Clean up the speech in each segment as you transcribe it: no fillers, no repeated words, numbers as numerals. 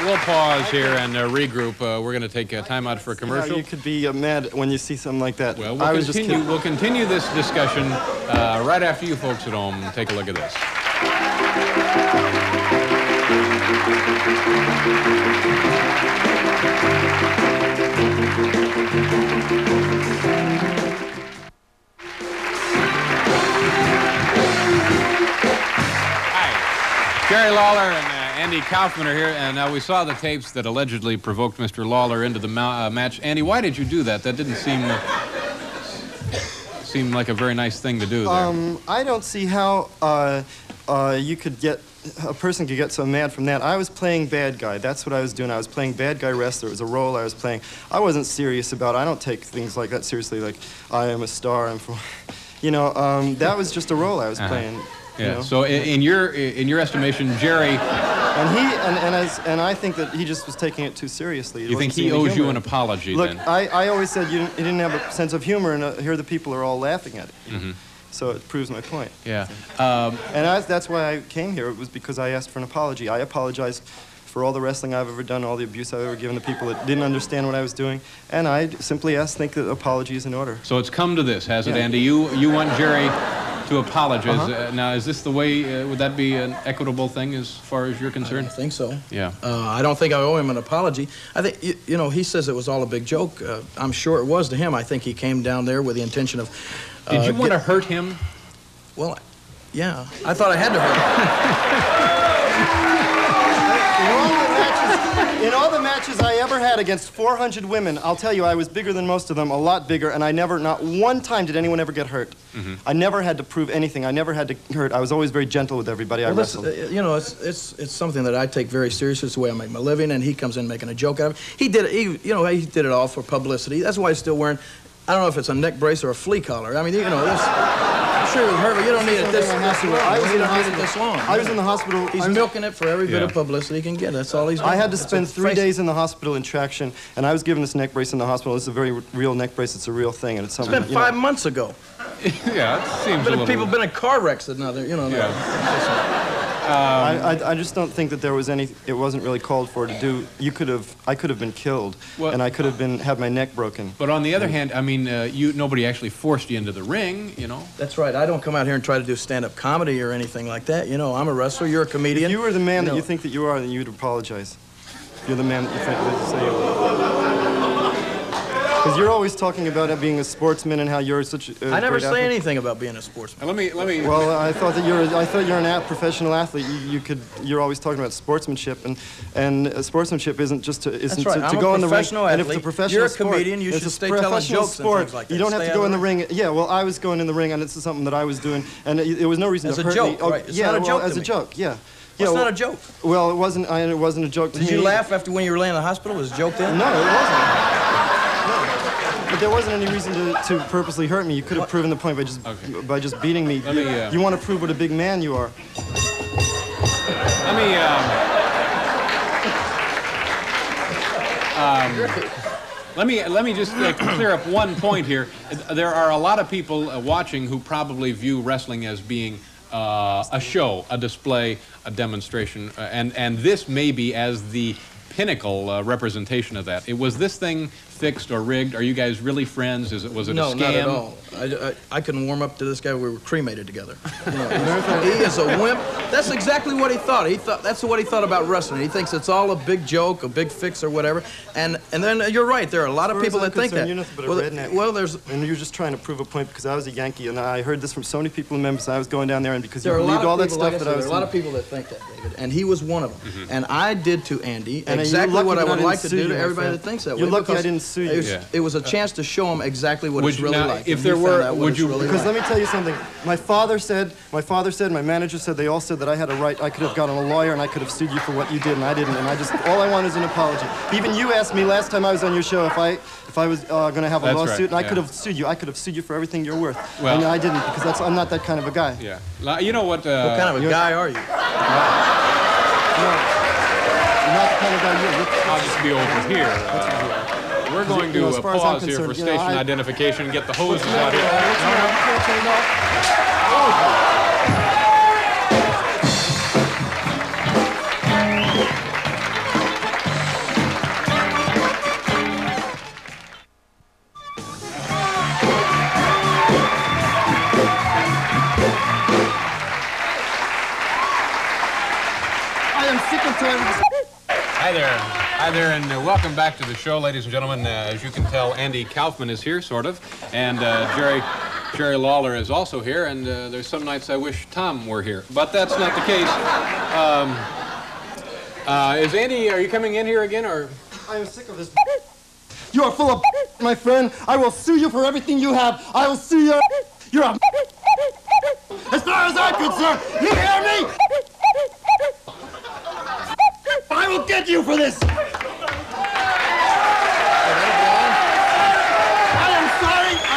We'll pause here and regroup. We're going to take a time out for a commercial. You could be mad when you see something like that. Well, we'll continue this discussion right after you folks at home take a look at this. Hi, Jerry Lawler and Andy Kaufman are here, and we saw the tapes that allegedly provoked Mr. Lawler into the match. Andy, why did you do that? That didn't seem like a very nice thing to do there. I don't see how a person could get so mad from that. I was playing bad guy. That's what I was doing. I was playing bad guy wrestler. It was a role I was playing. I wasn't serious about it. I don't take things like that seriously, like I am a star. I'm from, that was just a role I was playing. Yeah. So in your estimation, Jerry, and I think that he just was taking it too seriously. You think he owes you an apology? Look, then? I always said you didn't have a sense of humor, and here the people are all laughing at it. Mm-hmm. So it proves my point. Yeah. That's why I came here. It was because I asked for an apology. I apologized for all the wrestling I've ever done, all the abuse I've ever given to people that didn't understand what I was doing, and I simply think that apology is in order. So it's come to this, has it, Andy? You want Jerry to apologize. Now, is this the way, would that be an equitable thing as far as you're concerned? I think so. Yeah. I don't think I owe him an apology. I think, he says it was all a big joke. I'm sure it was to him. I think he came down there with the intention of... Did you want to hurt him? Well, yeah. I thought I had to hurt him. In all the matches I ever had against 400 women, I'll tell you, I was bigger than most of them, a lot bigger, and not one time did anyone ever get hurt. Mm-hmm. I never had to prove anything. I never had to hurt. I was always very gentle with everybody I wrestled. It's something that I take very seriously. It's the way I make my living, and he comes in making a joke out of it. He did it all for publicity. That's why he's still wearing, I don't know if it's a neck brace or a flea collar. I mean, I'm sure it was hurt, but you don't need it this long. I was in the hospital. He's milking it for every bit of publicity he can get. That's all he's doing. I had to spend 3 days in the hospital in traction, and I was given this neck brace in the hospital. It's a very real neck brace. It's a real thing, and it's something. It's been 5 months ago. Yeah, it seems a little... People have been in car wrecks that now they're, I just don't think that there was it wasn't really called for to do. I could have been killed, and I could have had my neck broken. But on the other hand, I mean, nobody actually forced you into the ring, That's right. I don't come out here and try to do stand-up comedy or anything like that. I'm a wrestler. You're a comedian. If you were the man that you think that you are, then you'd apologize. You're the man that you think that you say you are. Because you're always talking about being a sportsman and how you're such a I never say anything about being a sportsman. Let me. Well, I thought you're a professional athlete. You're always talking about sportsmanship, and sportsmanship isn't just to go in the ring. And if it's a professional sport, you're a comedian. You should stay telling jokes and things like that. You don't have to go in the ring. Yeah, well, I was going in the ring, and this is something that I was doing, and it was no reason to hurt me. As a joke, right? It's not a joke. As a joke, yeah. It's not a joke. Well, it wasn't a joke to me. Did you laugh after when you were laying in the hospital? Was it a joke then? No, it wasn't. But there wasn't any reason to purposely hurt me. You could have proven the point by just beating me. You want to prove what a big man you are. Let me just clear up one point here. There are a lot of people watching who probably view wrestling as being a show, a display, a demonstration, and this may be as the pinnacle representation of that. Was this thing fixed or rigged? Are you guys really friends? Was it a scam? No, not at all. I couldn't warm up to this guy. We were cremated together. He is a wimp. That's exactly what he thought. That's what he thought about wrestling. He thinks it's all a big joke, a big fix or whatever. And then you're right. There are a lot of people that think that. You're nothing but a redneck. And you're just trying to prove a point because I was a Yankee, and I heard this from so many people in Memphis. I was going down there, and because you believed all that stuff that I was. There are a lot of people that think that, David, and he was one of them. Mm-hmm. And I did to Andy exactly what I would like to do to everybody that thinks that way. You're lucky I didn't sue you. It was a chance to show him exactly what it's really like. If there were, would you? Because let me tell you something. My father said, my manager said, they all said that I had a right. I could have gotten a lawyer and I could have sued you for what you did, and I didn't. And all I want is an apology. Even you asked me last time I was on your show if I was going to have a lawsuit, and I could have sued you. I could have sued you for everything you're worth. Well, and I didn't because I'm not that kind of a guy. Yeah. You know what? What kind of a guy are you? No, you're not the kind of guy you are. I'll just be over here. We're going to pause here for station identification and get the hoses out here. Hi there. Hi there, and welcome back to the show, ladies and gentlemen. As you can tell, Andy KAUFMAN is here, sort of, and Jerry Lawler is also here, and there's some nights I wish Tom were here, but that's not the case. Is Andy, are you coming in here again, or? I am sick of this. You are full of my friend. I will sue you for everything you have. I will sue you. You're a as far as I'm concerned. You hear me? I will get you for this. I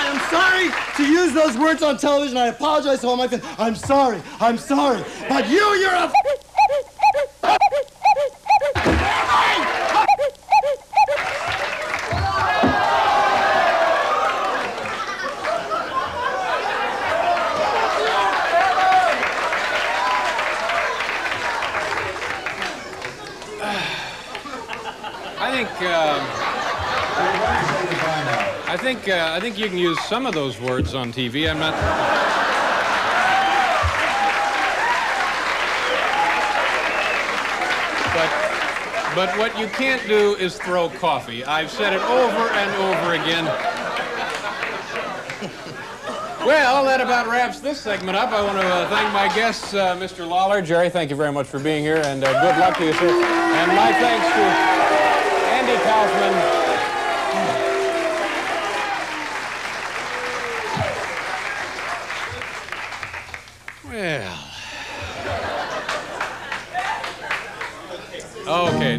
am sorry to use those words on television. I apologize to all my fans. I'm sorry. But you're a I think you can use some of those words on TV. I'm not. But what you can't do is throw coffee. I've said it over and over again. Well, that about wraps this segment up. I want to thank my guests, Mr. Lawler. Jerry, thank you very much for being here, and good luck to you, sir. And my thanks to Andy KAUFMAN. Well. Okay.